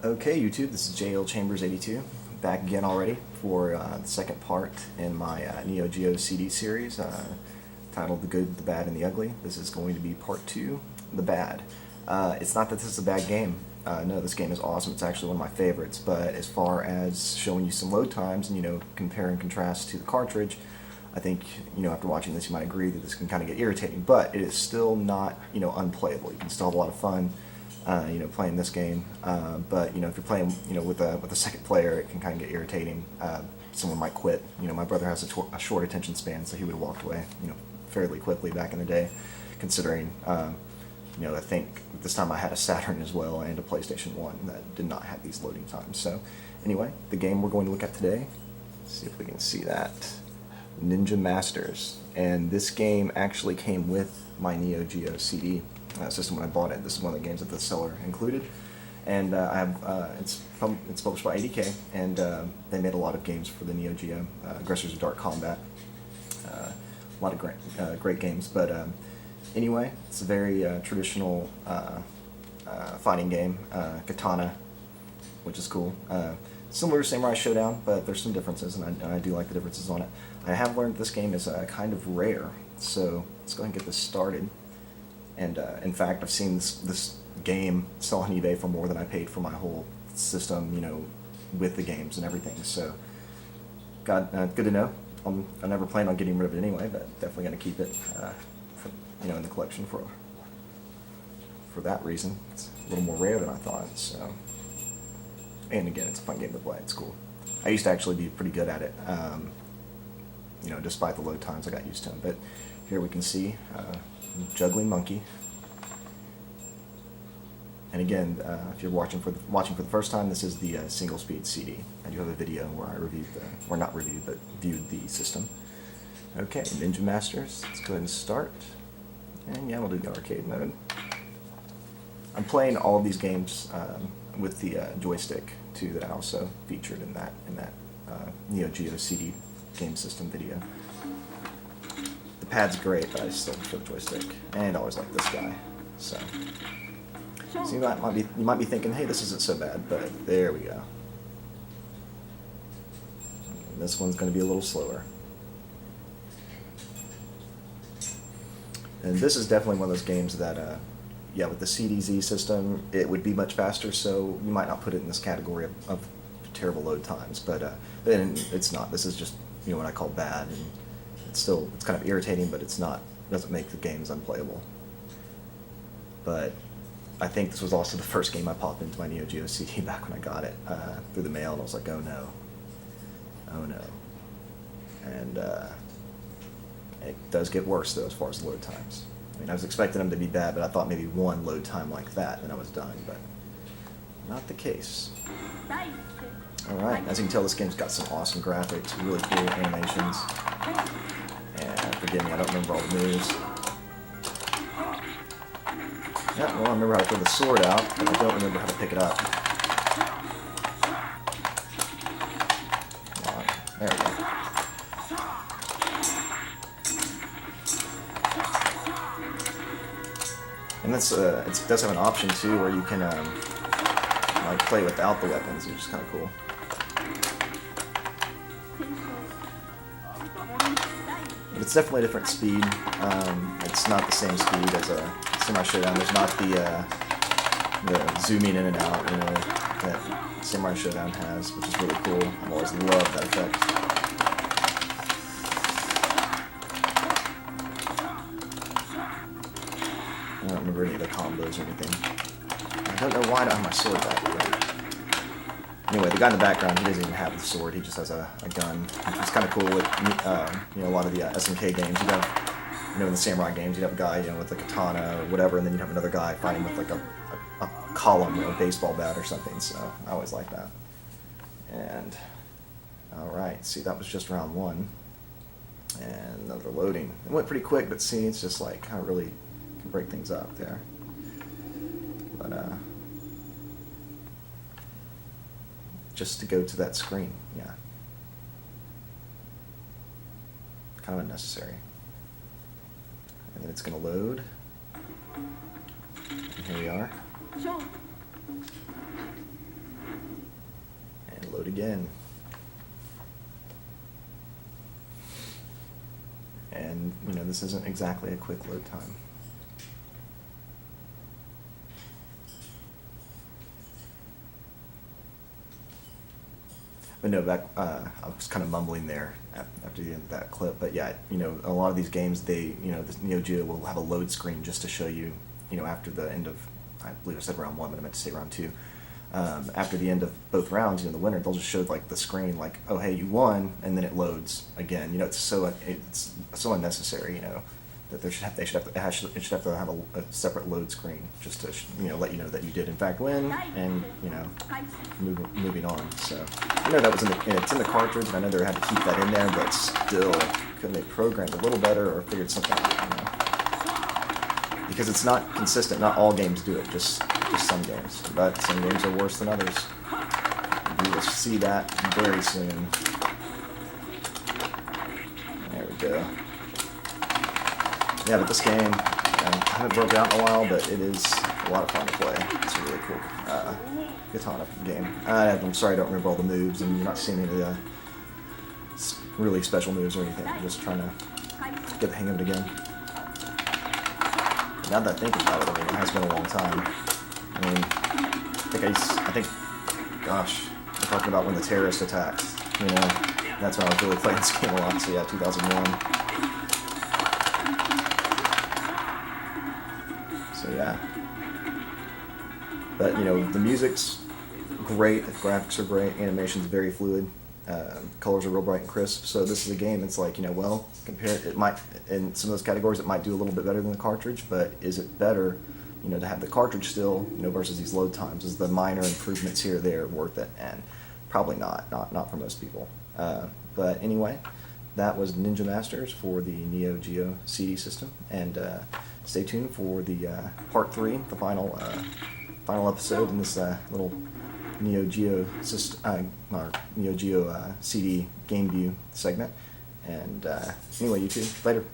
Okay, YouTube, this is JL Chambers 82, back again already for the second part in my Neo Geo CD series titled The Good, the Bad, and the Ugly. This is going to be part 2, The Bad. It's not that this is a bad game. No, this game is awesome. It's actually one of my favorites, but as far as showing you some load times and, compare and contrast to the cartridge, I think, after watching this you might agree that this can kind of get irritating, but it is still not, unplayable. You can still have a lot of fun playing this game. But if you're playing, with a second player, it can kind of get irritating. Someone might quit. My brother has a short attention span, so he would have walked away, fairly quickly back in the day. Considering, I think this time I had a Saturn as well and a PlayStation 1 that did not have these loading times. So, anyway, the game we're going to look at today. Let's see if we can see that. Ninja Masters, and this game actually came with my Neo Geo CD system when I bought it. This is one of the games that the seller included, and I have it's published by ADK, and they made a lot of games for the Neo Geo. Aggressors of Dark Combat, a lot of great games. But anyway, it's a very traditional fighting game, katana, which is cool. Similar to Samurai Showdown, but there's some differences, and I do like the differences on it. I have learned this game is kind of rare, so let's go ahead and get this started. And in fact, I've seen this game sell on eBay for more than I paid for my whole system, with the games and everything. So, good to know. I never planned on getting rid of it anyway, but definitely going to keep it, in the collection for that reason. It's a little more rare than I thought. So. And again, it's a fun game to play. It's cool. I used to actually be pretty good at it. Despite the load times, I got used to them. But here we can see Juggling Monkey. And again, if you're watching for the first time, this is the single speed CD. I do have a video where I reviewed viewed the system. Okay, Ninja Masters. Let's go ahead and start. And yeah, we'll do the arcade mode. I'm playing all of these games with the joystick too, that I also featured in that Neo Geo CD game system video. The pad's great, but I still prefer the joystick, and I always like this guy. So you might be thinking, hey, this isn't so bad, but there we go. And this one's going to be a little slower. And this is definitely one of those games that with the CDZ system, it would be much faster, so you might not put it in this category of terrible load times, but then it's not. This is just, what I call bad, and it's kind of irritating, but doesn't make the games unplayable. But I think this was also the first game I popped into my Neo Geo CD back when I got it through the mail, and I was like, oh no. And it does get worse, though, as far as load times. I was expecting them to be bad, but I thought maybe one load time like that, and I was done, but not the case. Alright, as you can tell, this game's got some awesome graphics, really cool animations, and forgive me, I don't remember all the moves. Yeah, well, I remember how to throw the sword out, but I don't remember how to pick it up. Come on, there we go. And it does have an option too, where you can play without the weapons, which is kind of cool. But it's definitely a different speed. It's not the same speed as a Samurai Showdown. There's not the zooming in and out, that Samurai Showdown has, which is really cool. I've always loved that effect. I don't remember any of the combos or anything. I don't know why I don't have my sword back there. Anyway, the guy in the background, he doesn't even have the sword, he just has a gun, which is kind of cool with, a lot of the SNK games. You'd have, in the Samurai games, you'd have a guy, with a katana or whatever, and then you'd have another guy fighting with, a column or a baseball bat or something, so I always like that. And, alright, see, that was just round 1. And another loading. It went pretty quick, but see, it's just kind of really can break things up there. But just to go to that screen, yeah, kind of unnecessary. And then it's going to load. And here we are. load again. And, you know, this isn't exactly a quick load time. But no, back, I was kind of mumbling there after the end of that clip. But yeah, you know, a lot of these games, they, you know, the Neo Geo will have a load screen just to show you, you know, after the end of, I believe I said round 1, but I meant to say round 2. After the end of both rounds, you know, the winner, they'll just show like the screen, like, oh hey, you won, and then it loads again. You know, it's so unnecessary. You know, that it should have to have a separate load screen just to you know, let you know that you did in fact win, and you know, moving on. So I know that was it's in the cartridge, and I know they had to keep that in there, but still, couldn't they programmed a little better or figured something out? You know? Because it's not consistent. Not all games do it. Just some games. But some games are worse than others. We will see that very soon. There we go. Yeah, but this game, I haven't broke it out in a while, but it is a lot of fun to play. It's a really cool katana game. I'm sorry I don't remember all the moves, and you're not seeing any of the really special moves or anything. I'm just trying to get the hang of it again. Now that I think about it, I mean, it has been a long time. I mean, gosh, I'm talking about when the terrorist attacked. You know, that's when I was really playing this game a lot. So yeah, 2001. So yeah. But you know, the music's great, the graphics are great, animation's very fluid. Colors are real bright and crisp, so this is a game that's like, you know, well, it might, in some of those categories, it might do a little bit better than the cartridge, but is it better, you know, to have the cartridge still, you know, versus these load times? Is the minor improvements here or there worth it? And probably not for most people. But anyway, that was Ninja Masters for the Neo Geo CD system, and stay tuned for the part 3, the final episode in this little Neo Geo Neo Geo CD Game View segment. And anyway, YouTube, later.